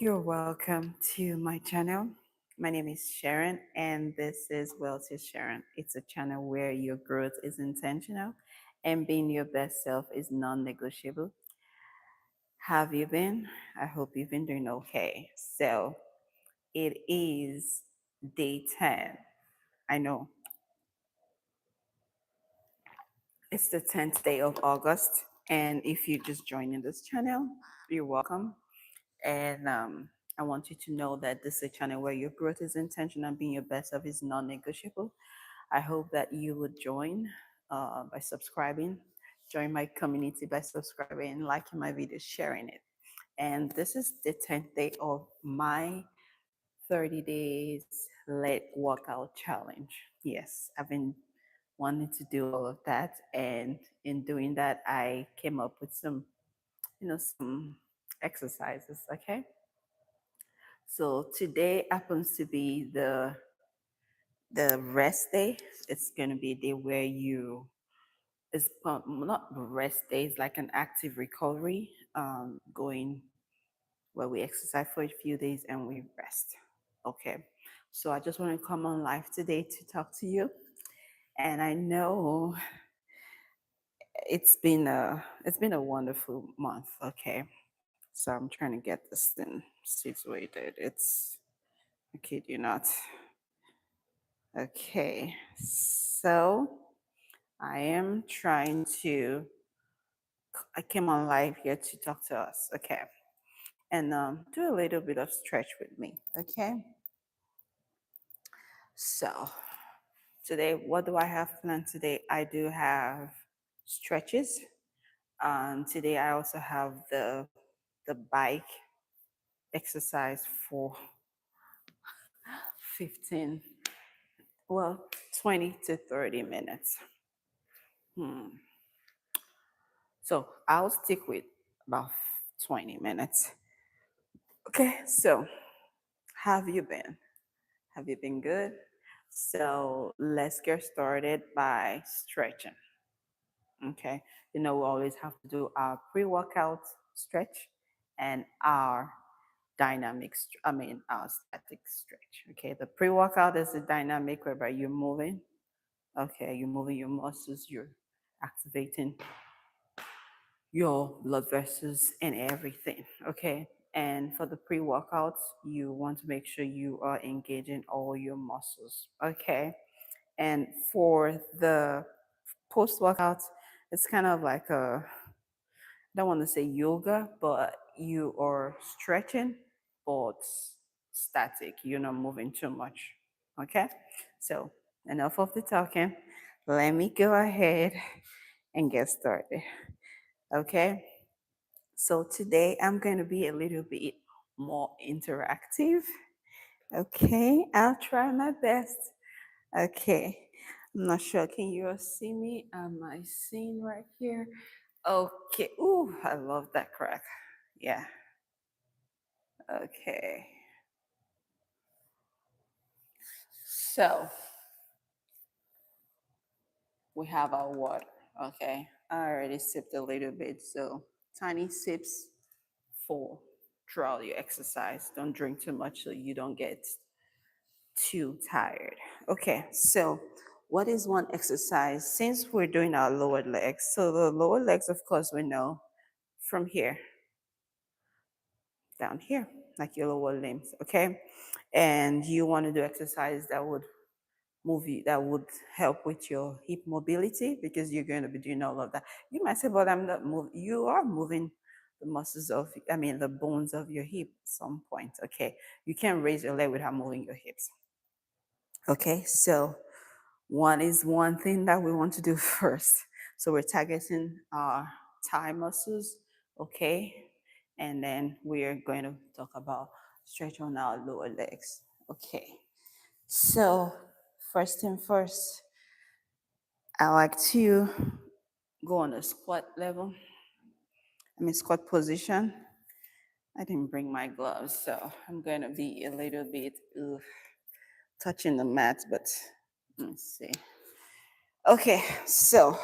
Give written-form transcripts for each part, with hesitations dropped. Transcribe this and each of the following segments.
You're welcome to my channel. My name is Sharon, and this is Wealthiest Sharon. It's a channel where your growth is intentional and being your best self is non negotiable. Have you been? I hope you've been doing okay. So, it is day 10. I know it's the 10th day of August, and if you're just joining this channel, you're welcome. And I want you to know that this is a channel where your growth is intentional and being your best self is non negotiable. I hope that you would join by subscribing, join my community by subscribing, liking my video, sharing it. And this is the 10th day of my 30 days leg workout challenge. Yes, I've been wanting to do all of that. And in doing that, I came up with some exercises. Okay. So today happens to be the rest day. It's gonna be a day where it's not rest day. It's like an active recovery. Going where we exercise for a few days and we rest. Okay. So I just want to come on live today to talk to you. And I know it's been a wonderful month. Okay. So I'm trying to get this thing situated. I kid you not. Okay, so I am trying to. I came on live here to talk to us. Okay, and do a little bit of stretch with me. Okay, so today, what do I have planned today? I do have stretches. Today I also have the bike exercise for 15, well, 20 to 30 minutes. Hmm. So I'll stick with about 20 minutes. Okay, so have you been? Have you been good? So let's get started by stretching. Okay, we always have to do our pre workout stretch and our our static stretch. Okay, the pre workout is the dynamic whereby you're moving. Okay, you're moving your muscles, you're activating your blood vessels and everything. Okay. And for the pre workouts, you want to make sure you are engaging all your muscles. Okay. And for the post workouts, it's kind of like I don't want to say yoga, but you are stretching, but static. You're not moving too much. Okay. So enough of the talking. Let me go ahead and get started. Okay. So today I'm going to be a little bit more interactive. Okay, I'll try my best. Okay, I'm not sure. Can you all see me? Am I seen right here? Okay. Ooh, I love that crack. Yeah. Okay. So we have our water. Okay. I already sipped a little bit. So tiny sips for throughout your exercise. Don't drink too much so you don't get too tired. Okay, so what is one exercise? Since we're doing our lower legs, so the lower legs, of course, we know from here down here, like your lower limbs, okay? And you want to do exercise that would move you, that would help with your hip mobility because you're going to be doing all of that. You might say, but I'm not moving. You are moving the muscles the bones of your hip at some point, okay? You can't raise your leg without moving your hips. Okay, so one is one thing that we want to do first. So we're targeting our thigh muscles, okay? And then we're going to talk about stretch on our lower legs. Okay. So first thing first, I like to go on a squat level. Squat position. I didn't bring my gloves, so I'm going to be a little bit touching the mat, but let's see. Okay, so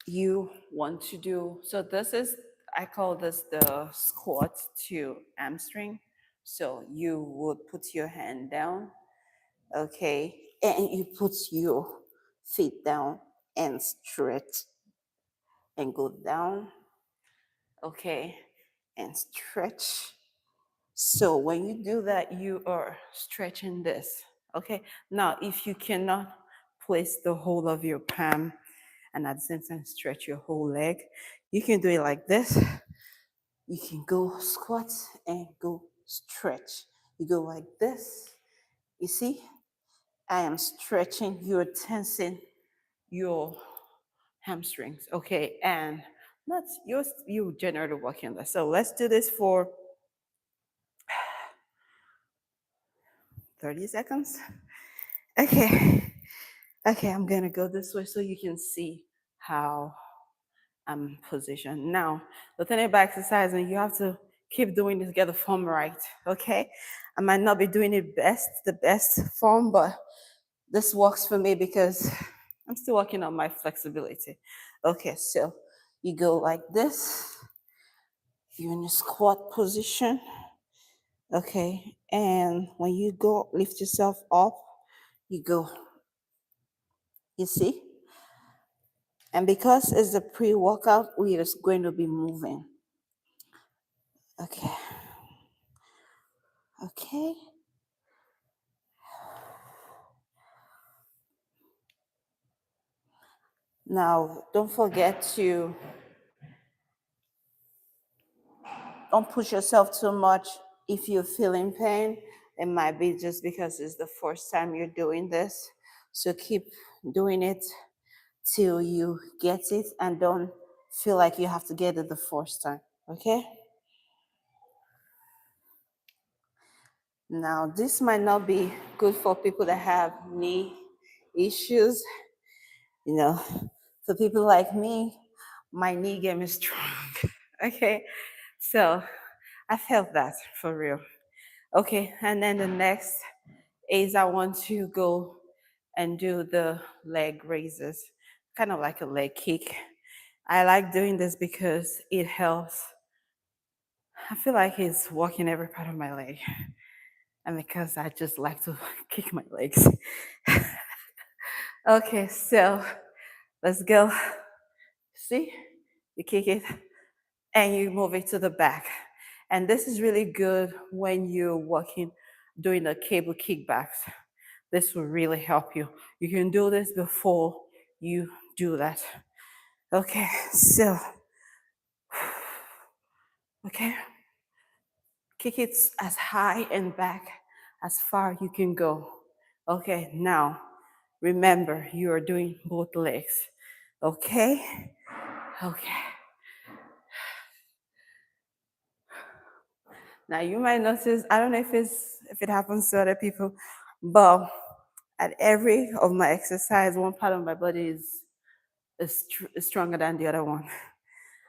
you want to do so this is I call this the squat to hamstring. So you would put your hand down, okay, and you put your feet down and stretch and go down, okay, and stretch. So when you do that, you are stretching this, okay? Now, if you cannot place the whole of your palm and at the same time stretch your whole leg, you can do it like this. You can go squat and go stretch. You go like this. You see, I am stretching, you're tensing your hamstrings, okay? And that's you generally working on that. So let's do this for 30 seconds. Okay. Okay, I'm gonna go this way so you can see how I'm positioned. Now, the thing about exercising, you have to keep doing this to get the form right. Okay? I might not be doing it the best form, but this works for me because I'm still working on my flexibility. Okay, so you go like this, you're in a squat position. Okay, and when you go lift yourself up, you go, you see? And because it's a pre workout, we are just going to be moving. Okay, okay. Now, don't push yourself too much. If you're feeling pain, it might be just because it's the first time you're doing this. So keep doing it till you get it and don't feel like you have to get it the first time. Okay? Now, this might not be good for people that have knee issues. You know, for people like me, my knee game is strong. Okay? So I felt that for real. Okay, and then the next is I want to go and do the leg raises, kind of like a leg kick. I like doing this because it helps. I feel like it's working every part of my leg, and because I just like to kick my legs. Okay, so let's go. See, you kick it and you move it to the back. And this is really good when you're working, doing the cable kickbacks. This will really help you. You can do this before you do that. Okay, so, okay, kick it as high and back as far you can go. Okay, now remember you are doing both legs. Okay, okay. Now you might notice, I don't know if it happens to other people, but at every of my exercise, one part of my body is stronger than the other one.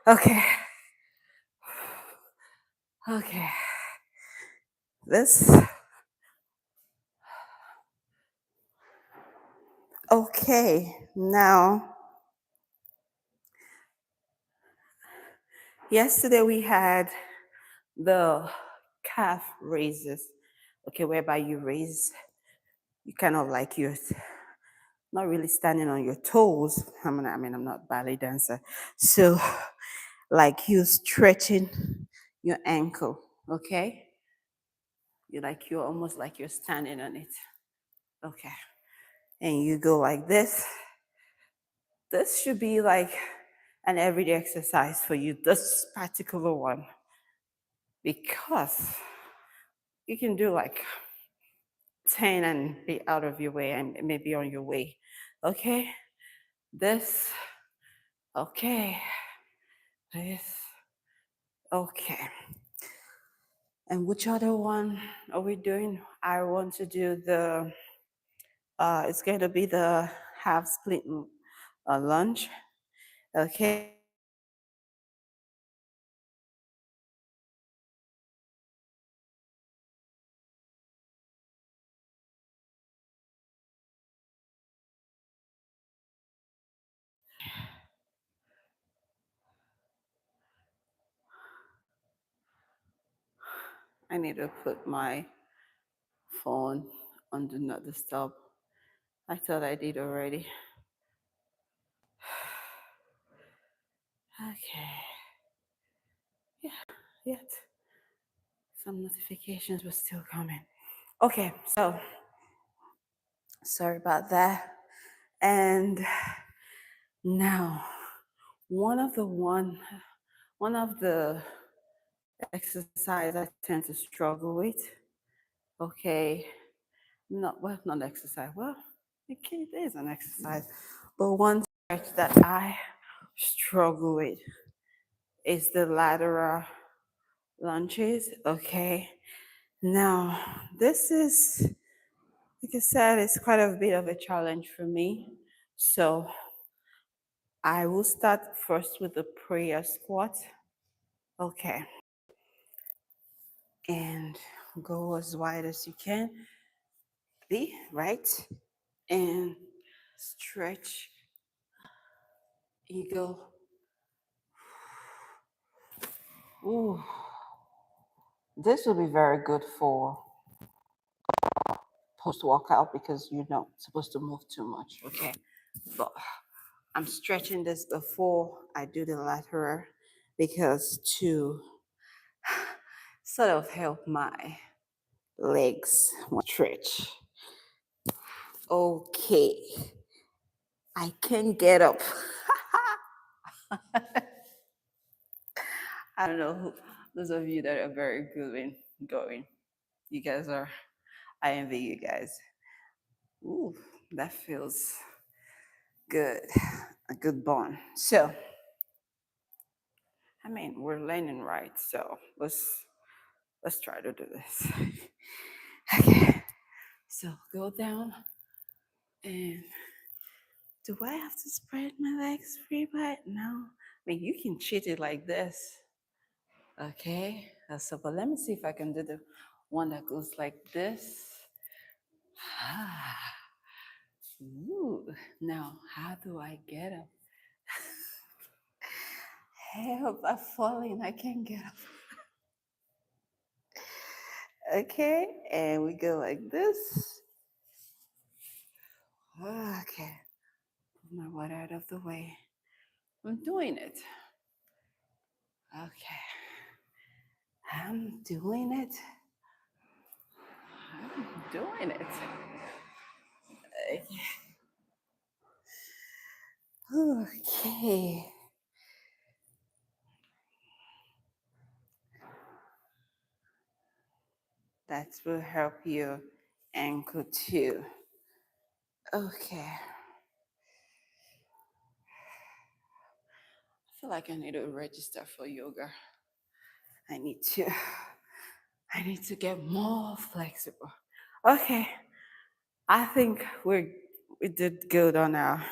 Okay. Okay. This. Okay. Now, yesterday we had the calf raises. Okay, whereby you kind of like you're not really standing on your toes. I'm not ballet dancer. So, like you stretching your ankle. Okay. You're almost like you're standing on it. Okay. And you go like this. This should be like an everyday exercise for you, this particular one, because you can do like 10 and be out of your way and maybe on your way. Okay? This, okay. This, okay. And which other one are we doing? I want to do it's going to be the half split lunge. Okay. I need to put my phone on do not disturb. I thought I did already. Okay. Yeah, yet some notifications were still coming. Okay, so sorry about that. And now, one of the exercise I tend to struggle with. Okay, not exercise. Well, it is an exercise, but one stretch that I struggle with is the lateral lunges. Okay, now this is, like I said, it's quite a bit of a challenge for me. So I will start first with the prayer squat. Okay, and go as wide as you can be, right? And stretch, eagle. Ooh, this will be very good for post workout because you're not supposed to move too much. Okay, but I'm stretching this before I do the lateral because to sort of help my legs stretch. Okay, I can get up. I don't know who, those of you that are very good in going. You guys are, I envy you guys. Ooh, that feels good. A good bond. So, I mean, we're learning, right? So let's try to do this. Okay. So go down, and do I have to spread my legs free? But no. I mean, you can cheat it like this. Okay. So, but let me see if I can do the one that goes like this. Ah. Ooh. Now, how do I get up? Help, I'm falling. I can't get up. Okay, and we go like this. Okay, put my water out of the way. I'm doing it. Okay, I'm doing it. I'm doing it. Okay. That will help you ankle too. Okay. I feel like I need to register for yoga. I need to. I need to get more flexible. Okay. I think we did good on our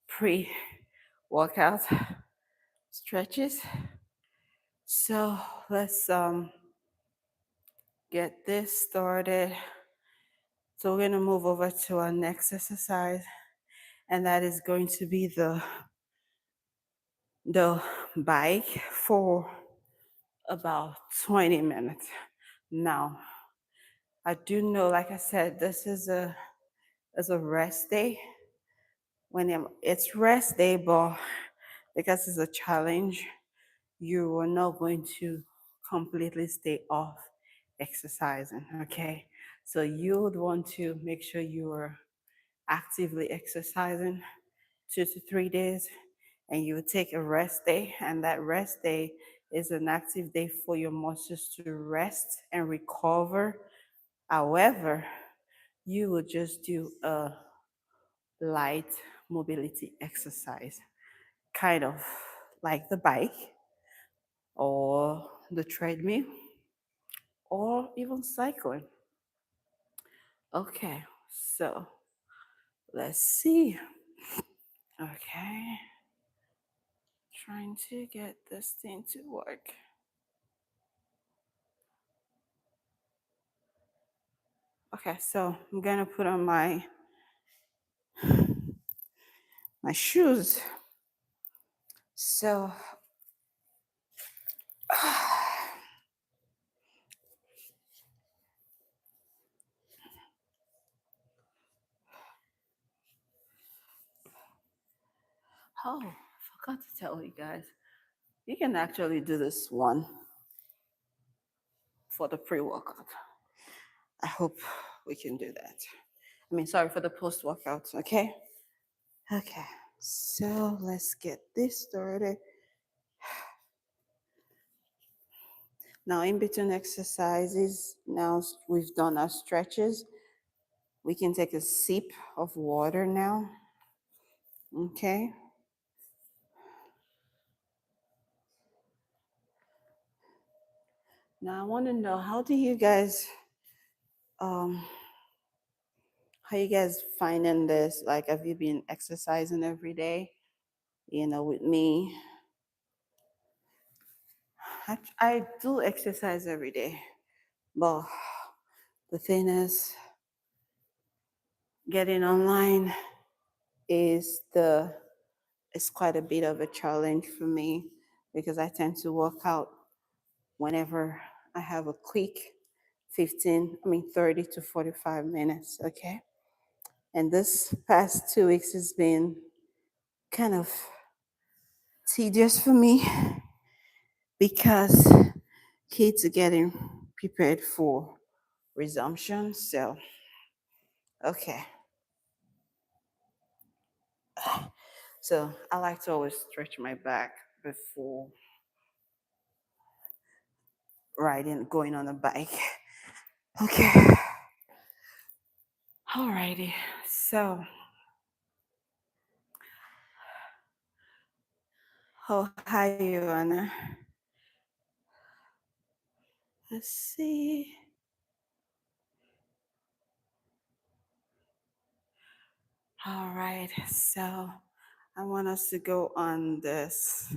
pre-workout stretches. So let's get this started. So we're gonna move over to our next exercise, and that is going to be the bike for about 20 minutes. Now, I do know, like I said, this is a rest day. When it's rest day, but because it's a challenge, you are not going to completely stay off exercising. Okay, so you would want to make sure you are actively exercising 2 to 3 days, and you would take a rest day, and that rest day is an active day for your muscles to rest and recover. However, you would just do a light mobility exercise, kind of like the bike or the treadmill or even cycling. Okay, so let's see. Okay, trying to get this thing to work. Okay, so I'm gonna put on my shoes. So Oh, forgot to tell you guys. You can actually do this one for the pre-workout. I hope we can do that. I mean, sorry for the post-workout, okay? Okay, so let's get this started. Now, in between exercises, now we've done our stretches. We can take a sip of water now, okay? Now, I want to know, um, how you guys finding this? Like, have you been exercising every day? With me, I do exercise every day, but the thing is, getting online is the it's quite a bit of a challenge for me because I tend to work out whenever I have a quick 30 to 45 minutes, okay? And this past 2 weeks has been kind of tedious for me because kids are getting prepared for resumption. So, okay. So I like to always stretch my back before going on a bike. Okay. Alrighty. So, hi, Joanna. Let's see. All right. So, I want us to go on this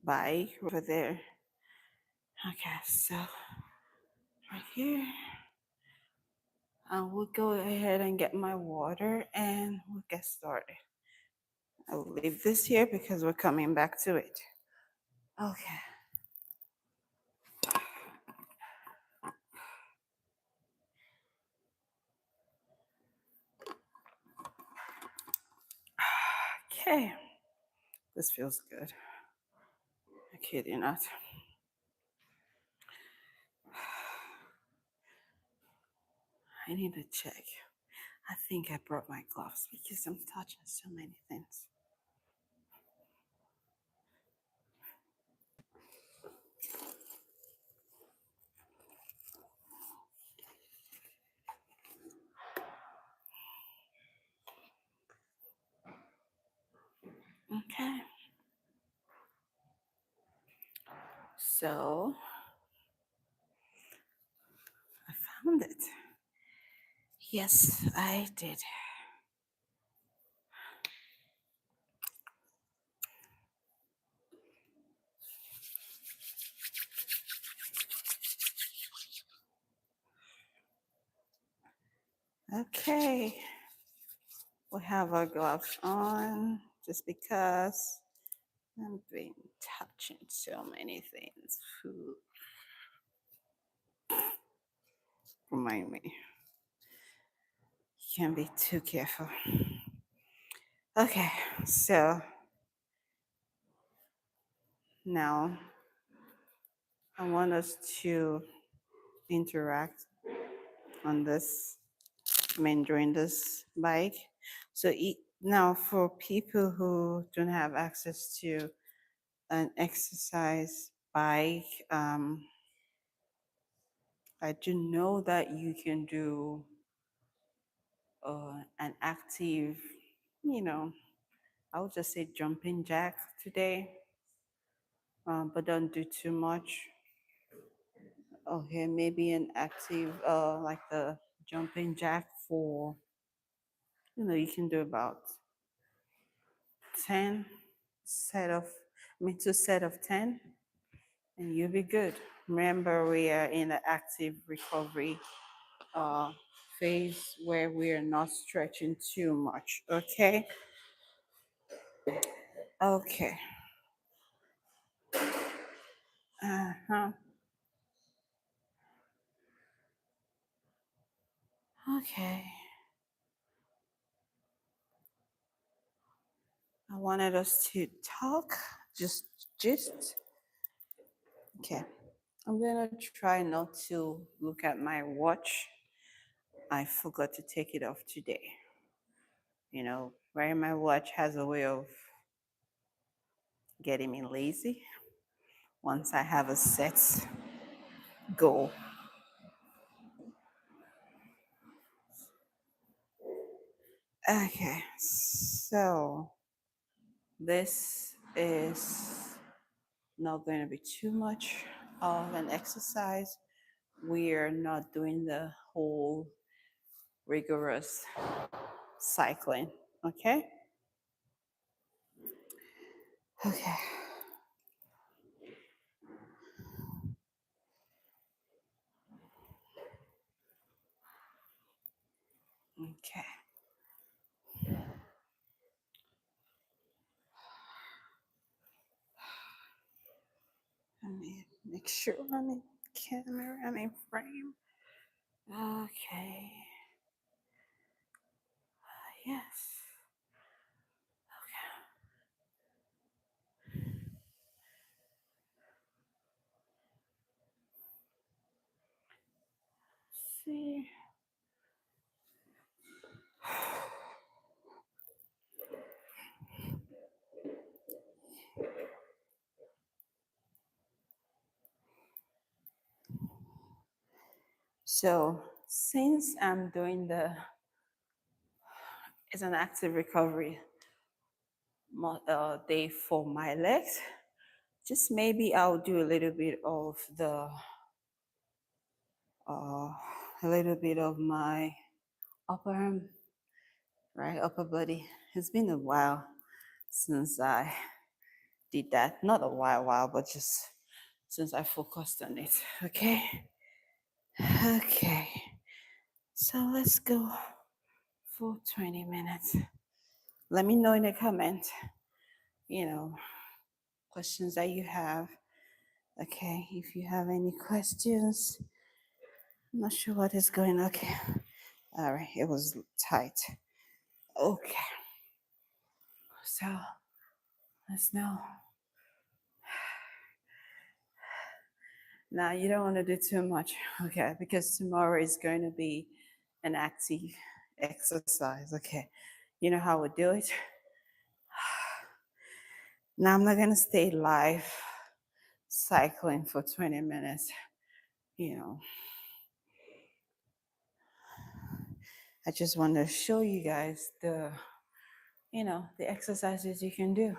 bike over there. Okay. So, right here. We'll go ahead and get my water and we'll get started. I will leave this here because we're coming back to it. Okay. Okay. This feels good. I kid you not. I need to check. I think I brought my gloves because I'm touching so many things. Okay. So I found it. Yes, I did. Okay. We have our gloves on just because I've been touching so many things. Who remind me? You can't be too careful. Okay, so now I want us to interact on this, during this bike. So now for people who don't have access to an exercise bike, I do know that you can do an active, you know, I would just say jumping jack today, but don't do too much. Okay, maybe an active, like the jumping jack for, you can do about 10 set of, 2 set of 10, and you'll be good. Remember, we are in an active recovery uh, phase where we are not stretching too much. Okay. Okay. Uh-huh. Okay. I wanted us to talk, just gist. Okay. I'm gonna try not to look at my watch. I forgot to take it off today. Wearing my watch has a way of getting me lazy once I have a set goal. Okay, so this is not going to be too much of an exercise. We're not doing the whole rigorous cycling, okay? Okay. Okay. Let me make sure I'm in camera, I'm in frame. Okay. Yes. See. So since I'm doing it's an active recovery day for my legs, just maybe I'll do a little bit of uh, a little bit of my upper arm, right, upper body. It's been a while since I did that. Not a while, but just since I focused on it. Okay. Okay. So let's go for 20 minutes. Let me know in the comment, you know, questions that you have. Okay, if you have any questions, I'm not sure what is going on. Okay, all right, it was tight. Okay, so let's know. Now, you don't want to do too much, okay, because tomorrow is going to be an active exercise. Okay, you know how we do it. Now, I'm not going to stay live cycling for 20 minutes, you know. I just want to show you guys the exercises you can do.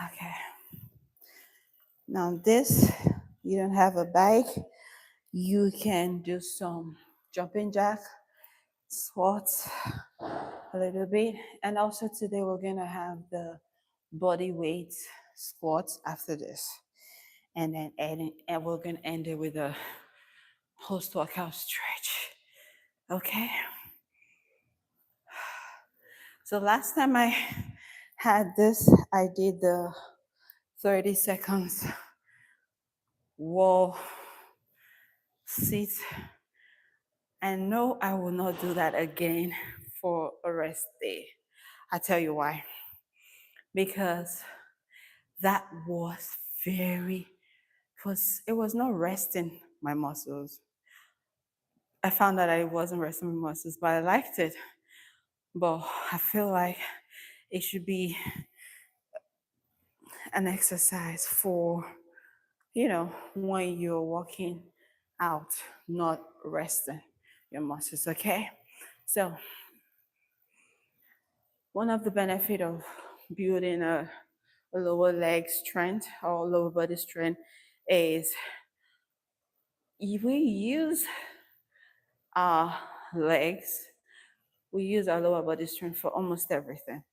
Okay. Now this, you don't have a bike, you can do some jumping jack, squats a little bit. And also today we're gonna have the body weight squats after this. And then and we're gonna end it with a post workout stretch. Okay. So last time I had this, I did the 30 seconds wall sit. And no, I will not do that again for a rest day. I tell you why. Because that was it was not resting my muscles. I found that it wasn't resting my muscles, but I liked it. But I feel like it should be an exercise for, when you're working out, not resting your muscles, okay? So one of the benefit of building a lower leg strength or lower body strength is if we use our legs, we use our lower body strength for almost everything.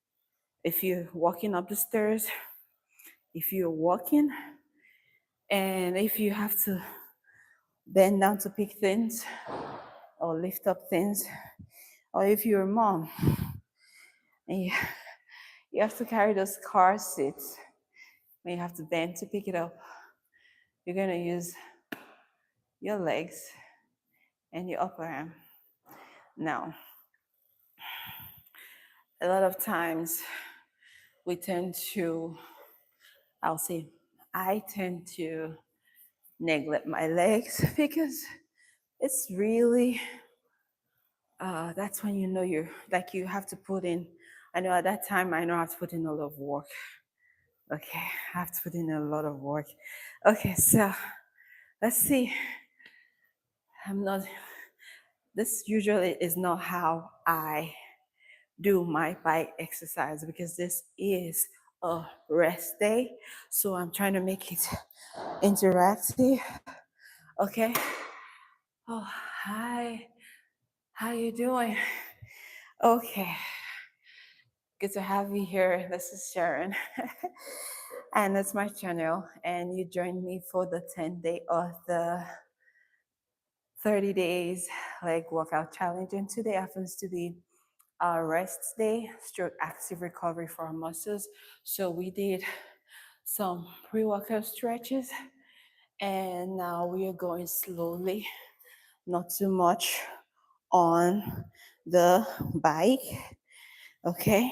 If you're walking up the stairs, if you're walking, and if you have to bend down to pick things or lift up things, or if you're a mom and you have to carry those car seats when you have to bend to pick it up, you're going to use your legs and your upper arm. Now, a lot of times we tend to, I'll say, I tend to neglect my legs because it's really, that's when you know you're like you have to put in. I know at that time I know I have to put in a lot of work. Okay, I have to put in a lot of work. Okay, so let's see. I'm not, this usually is not how I do my bike exercise because this is a rest day. So I'm trying to make it interactive. Okay. Oh, hi. How you doing? Okay. Good to have you here. This is Sharon. And it's my channel. And you joined me for the 10th day of the 30 days leg workout challenge. And today happens to be our rest day, stroke active recovery for our muscles. So we did some pre-workout stretches, and now we are going slowly, not too much on the bike. Okay.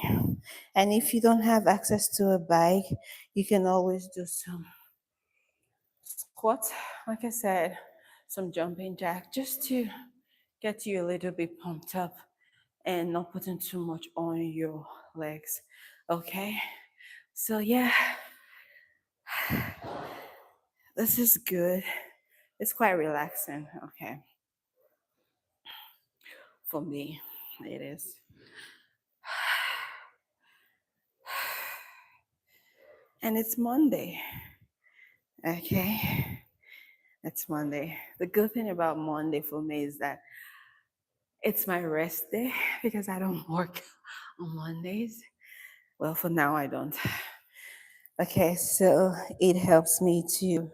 And if you don't have access to a bike, you can always do some squats, like I said, some jumping jack, just to get you a little bit pumped up and not putting too much on your legs. Okay. So yeah, this is good. It's quite relaxing. Okay. For me, it is. And it's Monday. Okay. It's Monday. The good thing about Monday for me is that it's my rest day because I don't work on Mondays. Well, for now, I don't. Okay, so it helps me to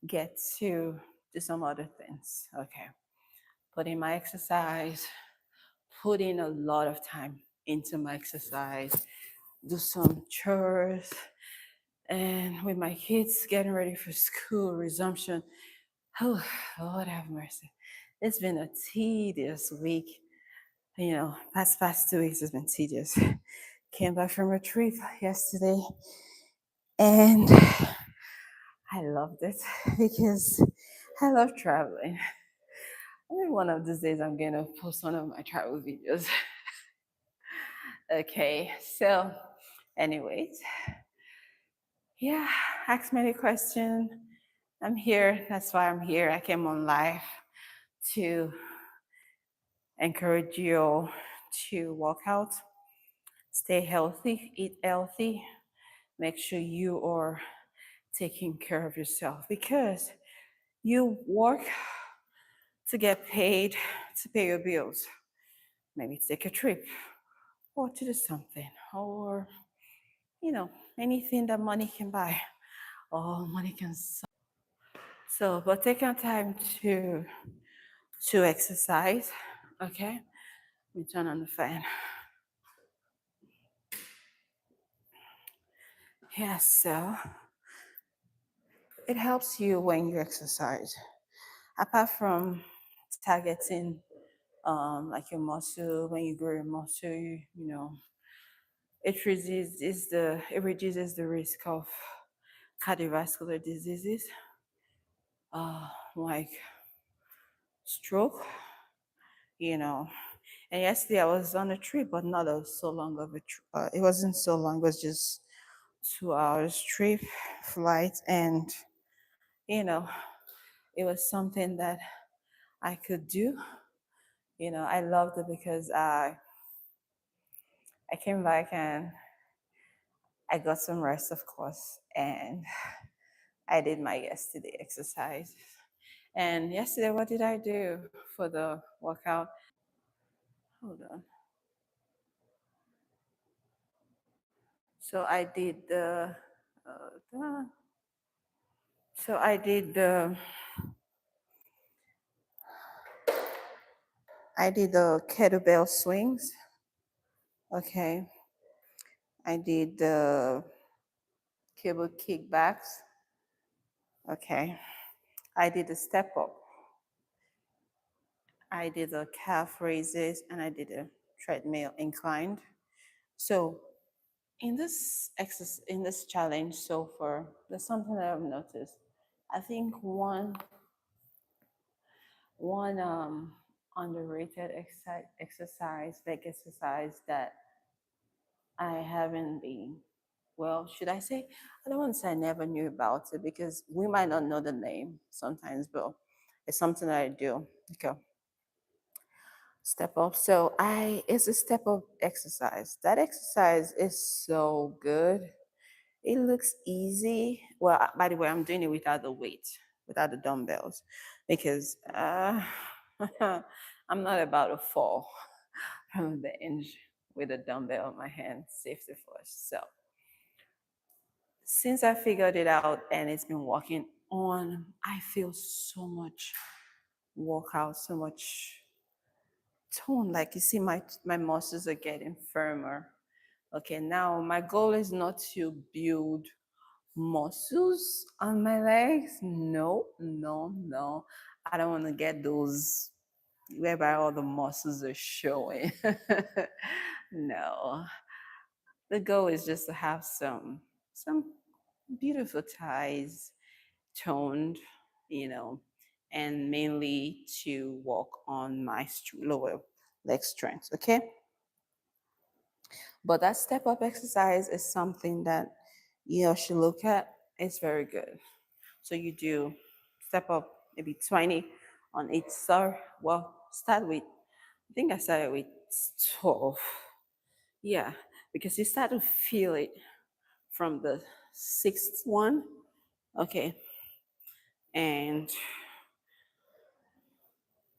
get to do some other things. Okay, put in my exercise, put in a lot of time into my exercise, do some chores, and with my kids getting ready for school resumption. Oh, Lord have mercy. It's been a tedious week. You know, past 2 weeks has been tedious. Came back from a trip yesterday, and I loved it because I love traveling. I think one of these days I'm gonna post one of my travel videos. Okay, so anyways, yeah, ask me any question. I'm here. That's why I'm here. I came on live to encourage you all to walk out, stay healthy, eat healthy, make sure you are taking care of yourself because you work to get paid to pay your bills, maybe take a trip or to do something, or you know, anything that money can buy or money can solve. So, but take your time to exercise. Okay, let me turn on the fan. Yes, so it helps you when you exercise. Apart from targeting like your muscle, when you grow your muscle, you know, it reduces the risk of cardiovascular diseases, like stroke, you know. And yesterday I was on a trip, but not a so long of a trip. It wasn't so long. It was just 2 hours trip flight, and you know, it was something that I could do. You know, I loved it because I came back and I got some rest, of course, and I did my yesterday exercise. And yesterday, what did I do for the workout? Hold on. So I did so I did the kettlebell swings. Okay. I did the cable kickbacks. Okay. I did the step up. I did the calf raises, and I did a treadmill inclined. So in this challenge so far, there's something that I've noticed. I think one underrated exercise that I haven't been, well, should I say, I don't want to say I never knew about it because we might not know the name sometimes, but it's something that I do. Okay, step up. So it's a step up exercise. That exercise is so good. It looks easy. Well, by the way, I'm doing it without the weight, without the dumbbells, because I'm not about to fall from the bench with a dumbbell in my hand, safety first. So since I figured it out and it's been working on, I feel so much workout, so much tone. Like you see, my muscles are getting firmer. Okay, now my goal is not to build muscles on my legs. No, no, no. I don't want to get those whereby all the muscles are showing. No. The goal is just to have some beautiful thighs, toned, you know, and mainly to work on my lower leg strength. Okay. But that step up exercise is something that you should look at. It's very good. So you do step up maybe 20 on each star. Well, start with, I think I started with 12. Yeah, because you start to feel it from the sixth one. Okay. And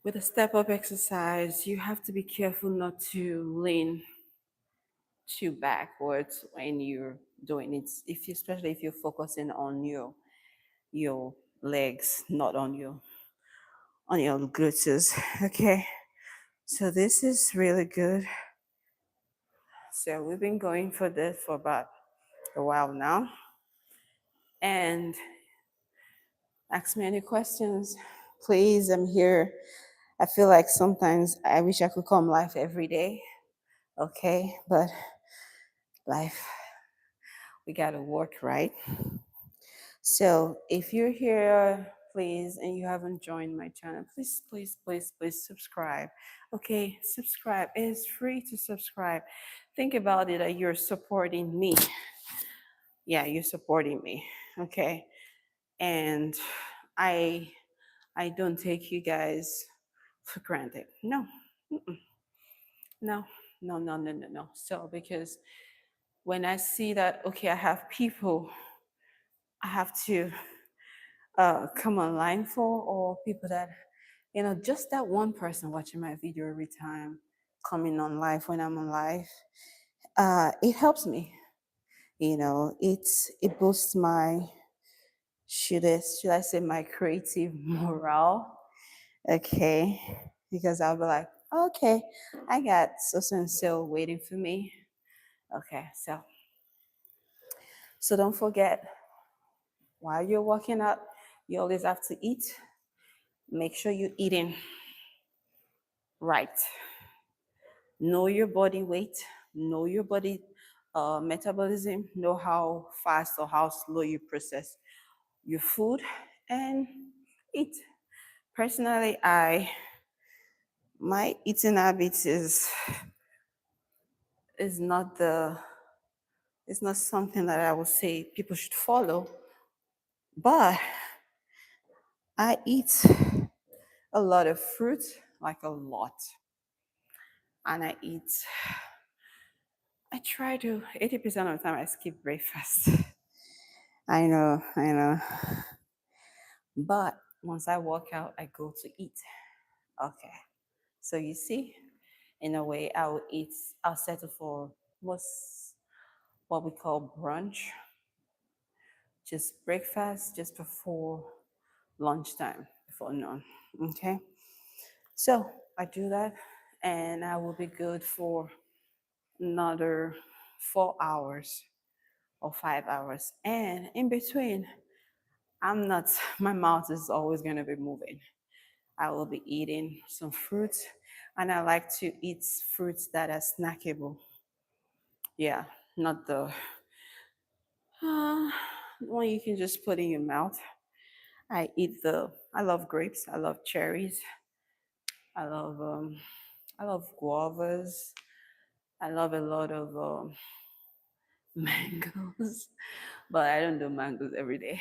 with a step up exercise, you have to be careful not to lean too backwards when you're doing it. If you, especially if you're focusing on your legs, not on your glutes. Okay. So this is really good. So we've been going for this for about a while now. And ask me any questions. Please, I'm here. I feel like sometimes I wish I could come live every day. Okay, but life, we gotta work, right? So if you're here, please, and you haven't joined my channel, please, please, please, please subscribe. Okay, subscribe. It is free to subscribe. Think about it that you're supporting me. Yeah, you're supporting me. Okay. And I I don't take you guys for granted. No. Mm-mm. No. No, no, no, no, no. So because when I see that, okay, I have people I have to come online for, or people that, just that one person watching my video every time, coming on live when I'm on live, it helps me. It boosts my, should I say, my creative morale. Okay, because I'll be like, okay, I got so and so waiting for me. Okay, so don't forget, while you're working out, you always have to eat. Make sure you're eating right. Know your body weight, know your body metabolism, know how fast or how slow you process your food, and eat. Personally, my eating habits is not the it's not something that I would say people should follow, but I eat a lot of fruit, like a lot, and I try to 80% of the time I skip breakfast. I know. But once I walk out, I go to eat. Okay. So you see, in a way, I'll settle for most what we call brunch, just breakfast just before lunchtime, before noon. Okay. So I do that, and I will be good for another 4 hours or 5 hours. And in between, I'm not, my mouth is always going to be moving. I will be eating some fruits, and I like to eat fruits that are snackable. Yeah, not the uh, one you can just put in your mouth. I love grapes. I love cherries. I love um, I love guavas. I love a lot of mangoes, but I don't do mangoes every day.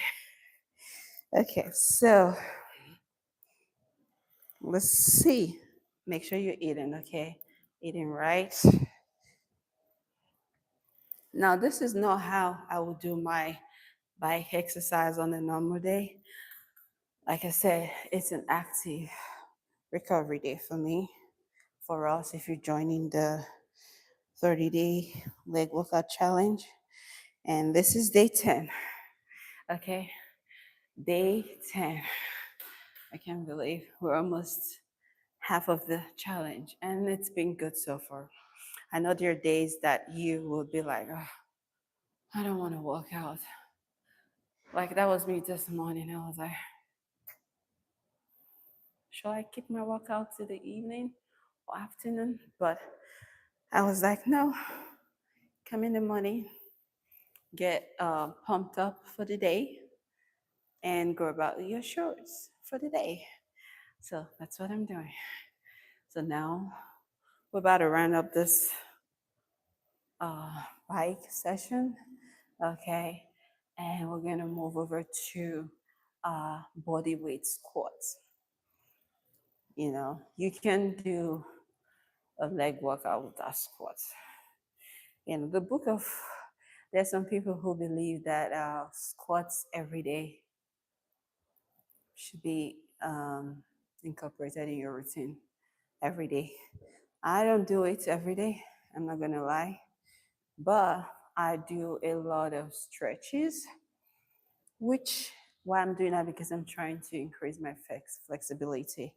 Okay, so let's see. Make sure you're eating, okay? Eating right. Now, this is not how I would do my bike exercise on a normal day. Like I said, it's an active recovery day for me. For us, if you're joining the 30-day leg workout challenge, and this is day 10, okay? Day 10. I can't believe we're almost half of the challenge, and it's been good so far. I know there are days that you will be like, oh, I don't want to work out. Like that was me this morning. I was like, should I keep my workout to the evening or afternoon? But I was like, no, come in the morning, get pumped up for the day, and go about your chores for the day. So that's what I'm doing. So now we're about to round up this bike session, okay? And we're gonna move over to body weight squats. You know, you can do a leg workout without squats. In the book of, there's some people who believe that squats every day should be incorporated in your routine every day. I don't do it every day, I'm not gonna lie, but I do a lot of stretches, which why I'm doing that because I'm trying to increase my flexibility.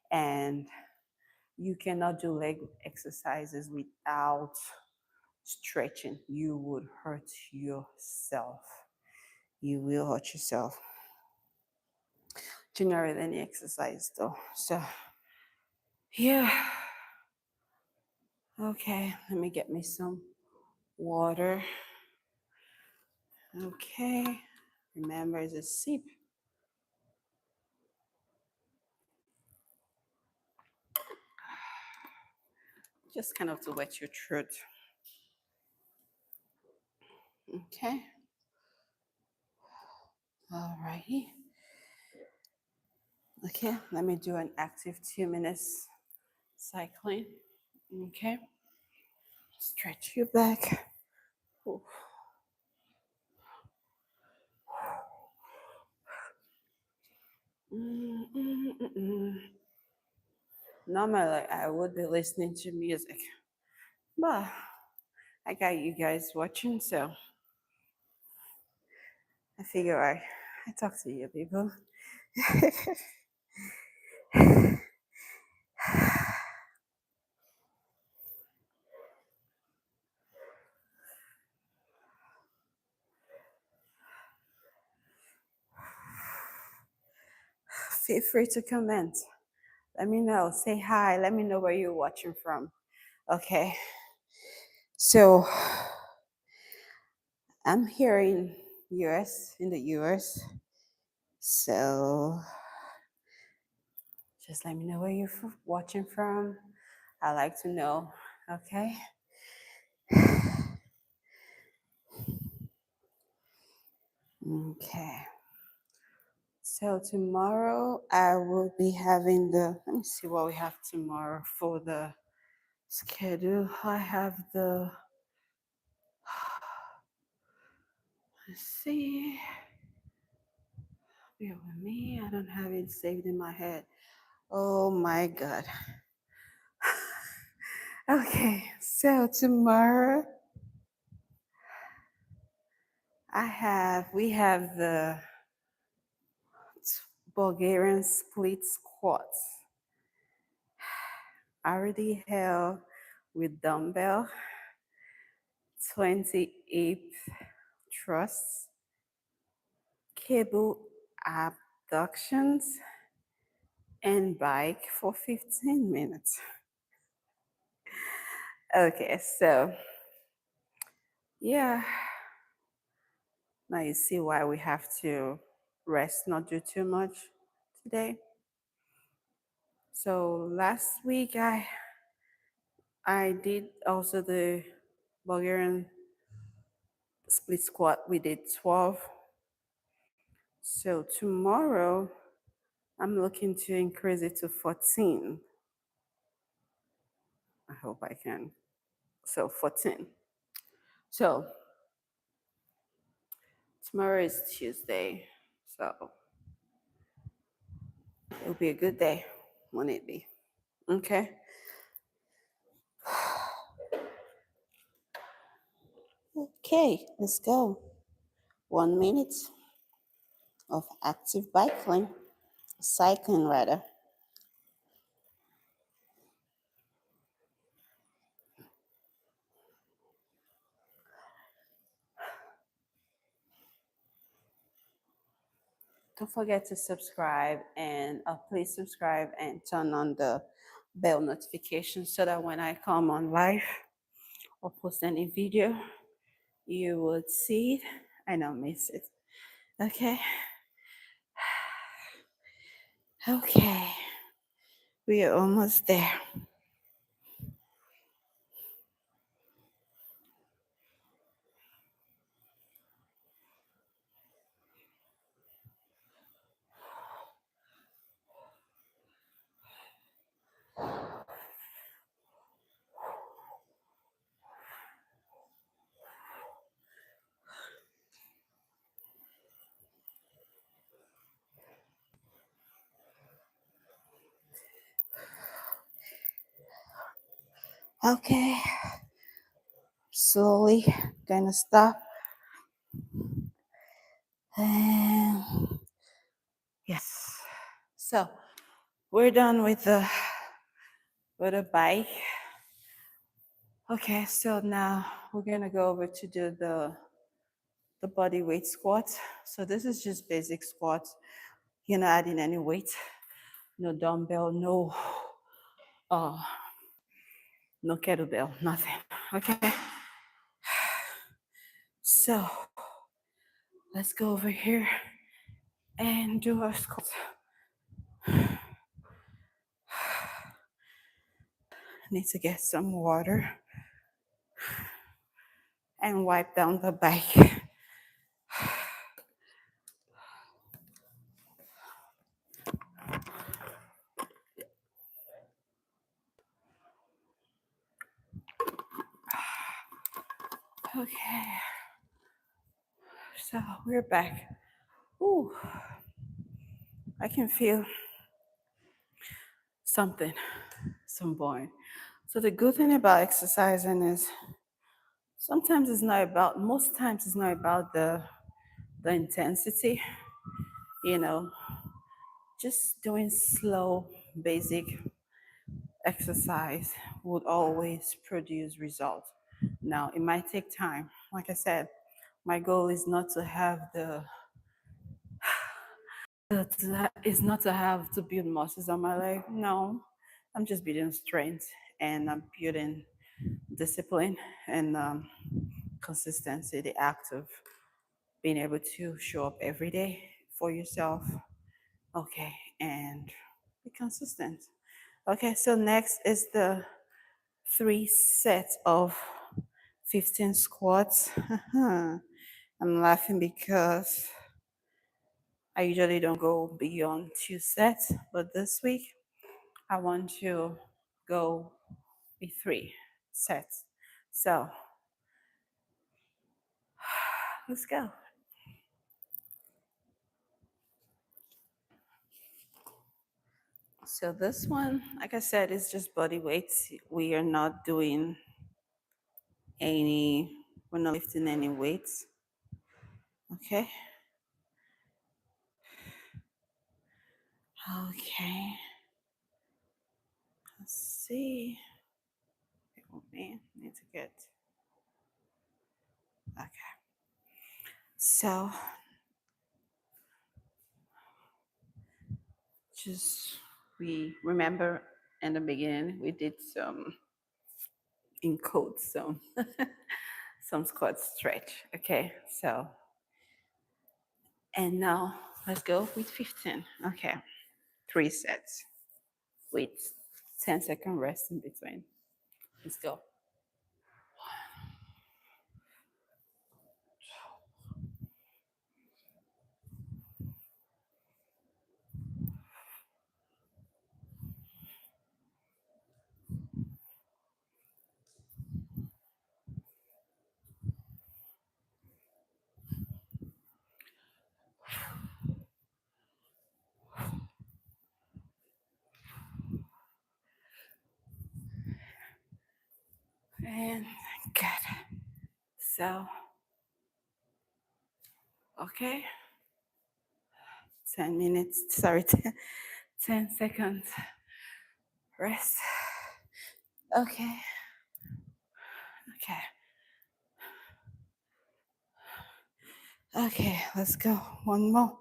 And you cannot do leg exercises without stretching. You would hurt yourself. You will hurt yourself. Generally, any exercise though. So, yeah. Okay, let me get me some water. Okay, remember it's a sip. Just kind of to wet your throat. Okay. Alrighty. Okay, let me do an active 2 minutes cycling. Okay. Stretch your back. Ooh. Normally, I would be listening to music, but I got you guys watching, so I figure I talk to you people. Feel free to comment. Let me know. Say hi. Let me know where you're watching from. Okay. So I'm here in the US. So just let me know where you're watching from. I like to know. Okay. Okay. So tomorrow I will be having let me see what we have tomorrow for the schedule. I have let's see, bear with me. I don't have it saved in my head. Oh my God. Okay, so tomorrow we have the Bulgarian split squats. I already held with dumbbell, 28 thrusts, cable abductions, and bike for 15 minutes. Okay, so Yeah, now you see why we have to rest, not do too much today. So last week I did also the Bulgarian split squat. We did 12. So tomorrow I'm looking to increase it to 14. I hope I can. So 14. So tomorrow is Tuesday. So it'll be a good day. Won't it be? Okay. Okay, let's go. 1 minute of active cycling rather. Don't forget to subscribe and please subscribe and turn on the bell notification so that when I come on live or post any video, you would see it and not miss it. Okay. Okay. We are almost there. Okay. Slowly gonna stop. And yes. So we're done with the bike. Okay, so now we're gonna go over to do the body weight squat. So this is just basic squats. You're not adding any weight, no dumbbell, uh no kettlebell, nothing. Okay. So let's go over here and do our squats. Need to get some water and wipe down the bike. Okay, so we're back. Ooh, I can feel something, some point. So the good thing about exercising is sometimes it's not about, most times it's not about the intensity, you know, just doing slow, basic exercise would always produce results. Now, it might take time. Like I said, my goal is not to have is not to have to build muscles on my leg. No, I'm just building strength and I'm building discipline and consistency, the act of being able to show up every day for yourself. Okay, and be consistent. Okay, so next is the 3 sets of 15 squats. I'm laughing because I usually don't go beyond 2 sets, but this week I want to go with 3 sets. So let's go. So this one, like I said, is just body weights. We are not doing any, we're not lifting any weights. Okay. Okay. Let's see. Oh man, need to get. Okay. So just we remember in the beginning we did some in code some squat stretch. Okay, so, and now let's go with 15. Okay, 3 sets with 10-second rest in between. Let's go. And good. So, okay, 10 minutes, sorry, 10 seconds rest. Okay, okay, okay, let's go. One more.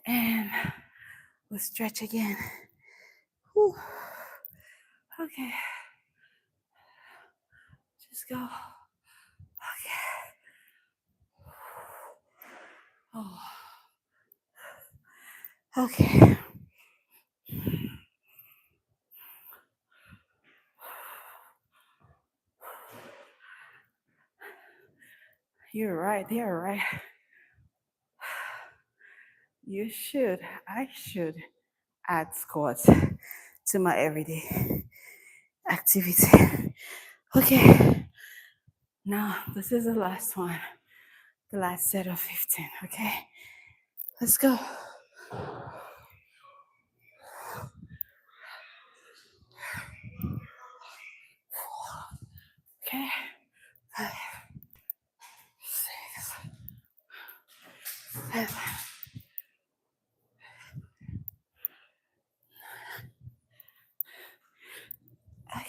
And we'll stretch again. Whew. Okay, just go. Okay. Oh. Okay. You're right. You're right. You should. I should add squats to my everyday activity. Okay. Now this is the last one. The last set of 15. Okay. Let's go. Okay. 5, 6, 7. Okay.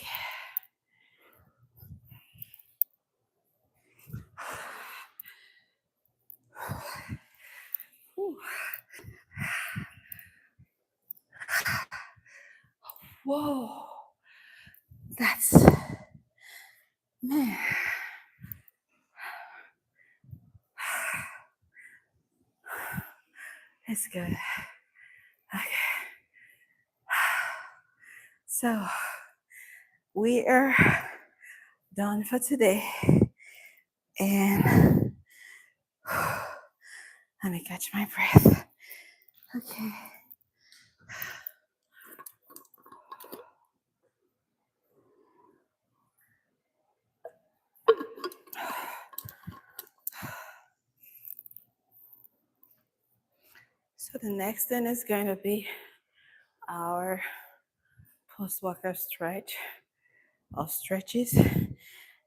Whew. Whoa. That's, man. It's good. Okay. So we are done for today. And let me catch my breath. Okay. So the next thing is going to be our post-workout stretch or stretches.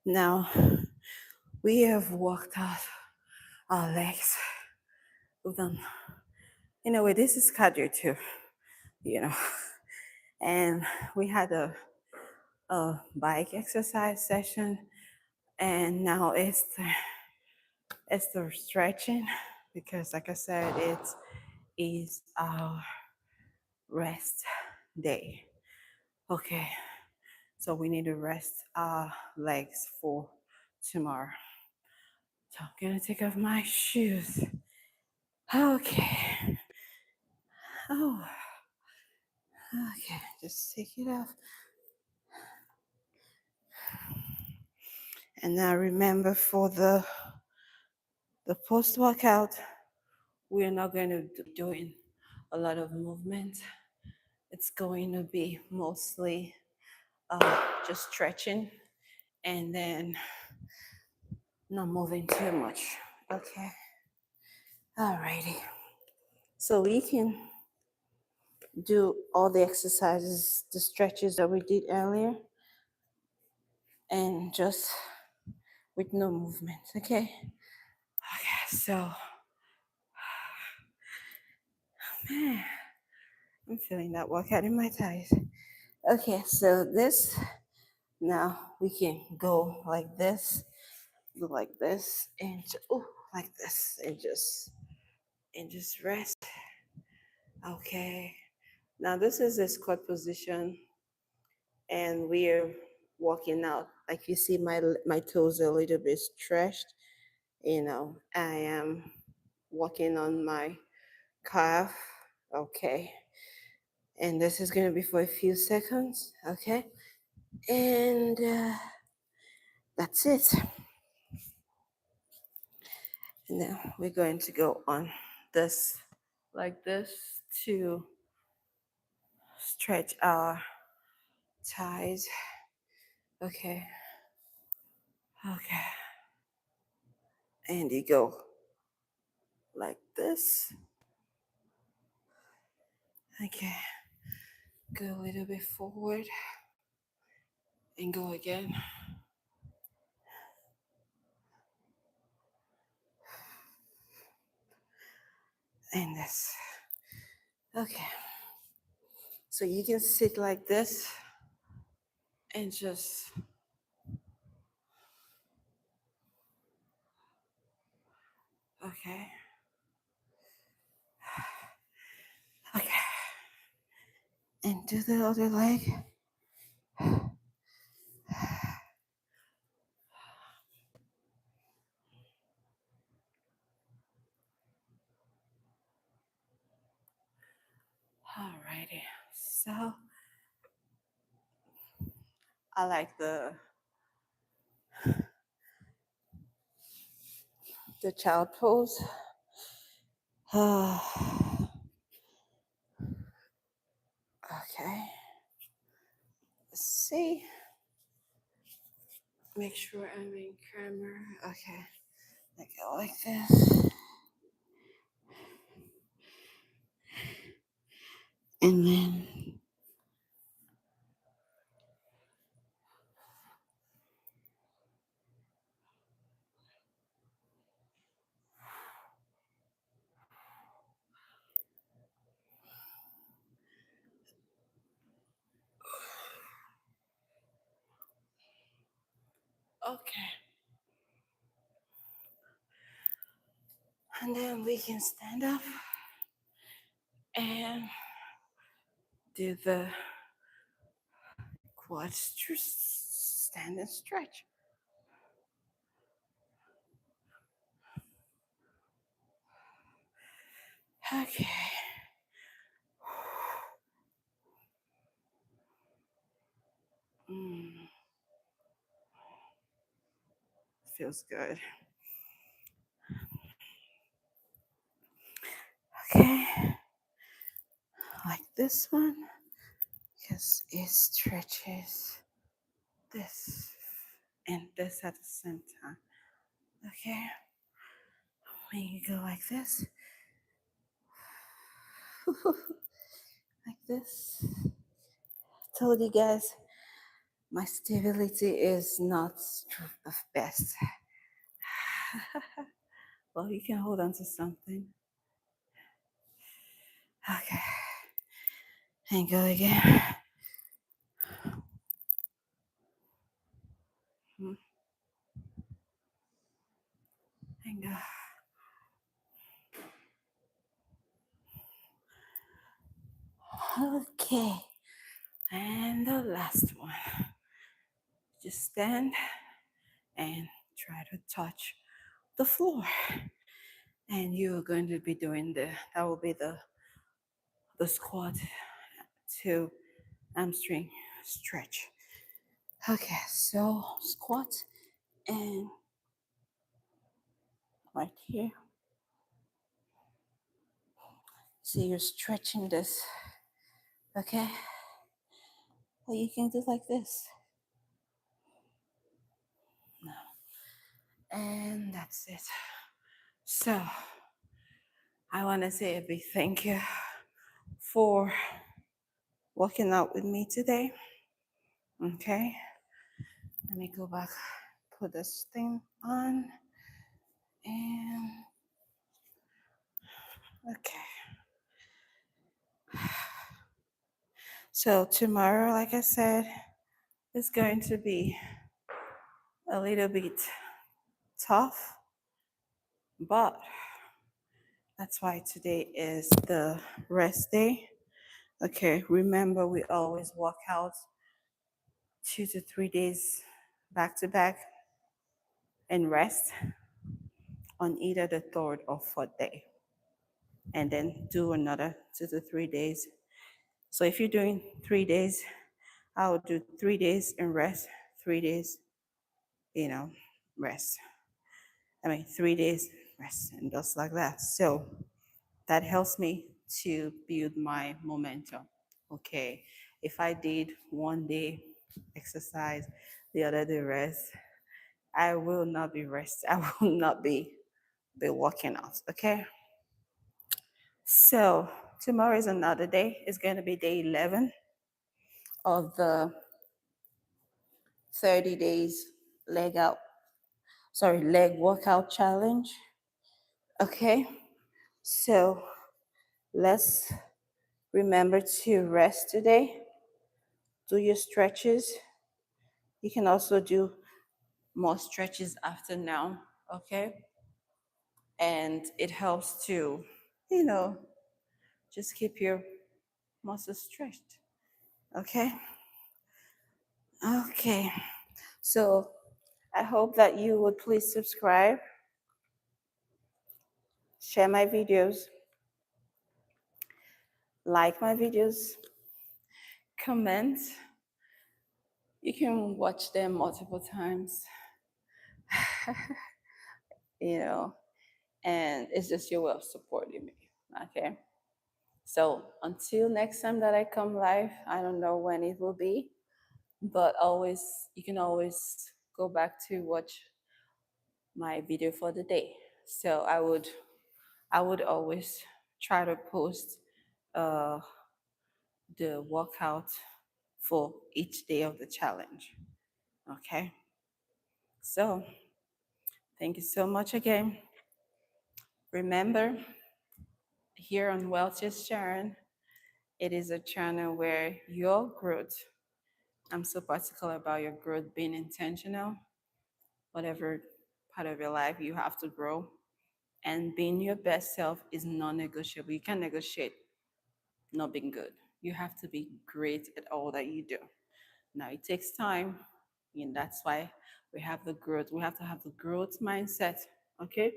Now we have worked out our legs. We've done, in a way, this is cardio too, you know. And we had a bike exercise session, and now it's the stretching because, like I said, it is our rest day. Okay, so we need to rest our legs for tomorrow. So I'm gonna take off my shoes. Okay. Oh, okay. Just take it off. And now remember, for the post workout, we're not going to be doing a lot of movement. It's going to be mostly just stretching and then not moving too much. Okay. Alrighty. So we can do all the exercises, the stretches that we did earlier, and just with no movement. Okay. Okay. So I'm feeling that workout in my thighs. Okay, so this, now we can go like this, go like this, and like this, and just rest. Okay. Now this is a squat position, and we're walking out. Like you see, my toes are a little bit stretched. I am walking on my calf. Okay. And this is going to be for a few seconds. Okay. And that's it. Now we're going to go on this, like this, to stretch our thighs. Okay. Okay. And you go like this. Okay. Go a little bit forward and go again. And this. Okay. So you can sit like this and just, okay. Okay. And do the other leg. Alrighty. So I like the child pose. Okay. Let's see. Make sure I'm in camera. Okay. I go like this. And then, okay. And then we can stand up and do the quad stand and stretch. Okay. Mm, feels good. Okay. Like this one, because it stretches this and this at the same time. Okay. When you go like this, like this. Told you guys, my stability is not the best. Well, you can hold on to something. Okay. And go again. And go. Okay. And the last one. Just stand and try to touch the floor. And you're going to be doing that will be the squat to hamstring stretch. Okay, so squat and right here. So you're stretching this. Okay? Well, you can do like this. No. And that's it. So I want to say a big thank you for working out with me today. Okay? Let me go back, put this thing on. And okay. So tomorrow, like I said, is going to be a little bit tough, but that's why today is the rest day. Okay, remember we always walk out 2 to 3 days back to back and rest on either the third or fourth day, and then do another 2 to 3 days. So if you're doing 3 days, I would do 3 days and rest, 3 days, you know, rest. I mean, 3 days rest, and just like that. So that helps me to build my momentum. Okay, if I did one day exercise, the other day rest, I will not be rest. I will not be working out. Okay, so tomorrow is another day. It's going to be day 11 of the 30 days leg out. Sorry, leg workout challenge. Okay, so let's remember to rest today. Do your stretches. You can also do more stretches after now, okay? And it helps to, you know, just keep your muscles stretched, okay? Okay, so I hope that you would please subscribe, share my videos, like my videos, comment. You can watch them multiple times, you know, and it's just your way of supporting me, okay? So until next time that I come live, I don't know when it will be, but always you can always go back to watch my video for the day. So I would always try to post uh, the workout for each day of the challenge. Okay. So thank you so much again. Remember, here on Wealthiest Sharon, it is a channel where your growth, I'm so particular about your growth being intentional. Whatever part of your life you have to grow. And being your best self is non negotiable. You can't negotiate not being good. You have to be great at all that you do. Now, it takes time, and that's why we have the growth. We have to have the growth mindset, okay?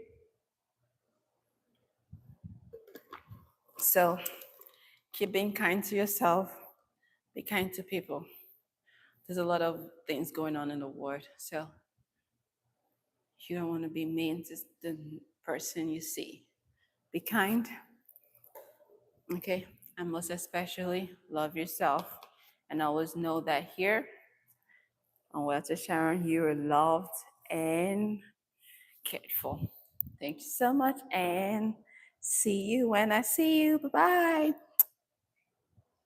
So, keep being kind to yourself, be kind to people. There's a lot of things going on in the world, so you don't want to be mean to the person you see. Be kind, okay? And most especially, love yourself. And always know that here on Welter Sharon, you are loved and cared for. Thank you so much, and see you when I see you. Bye bye.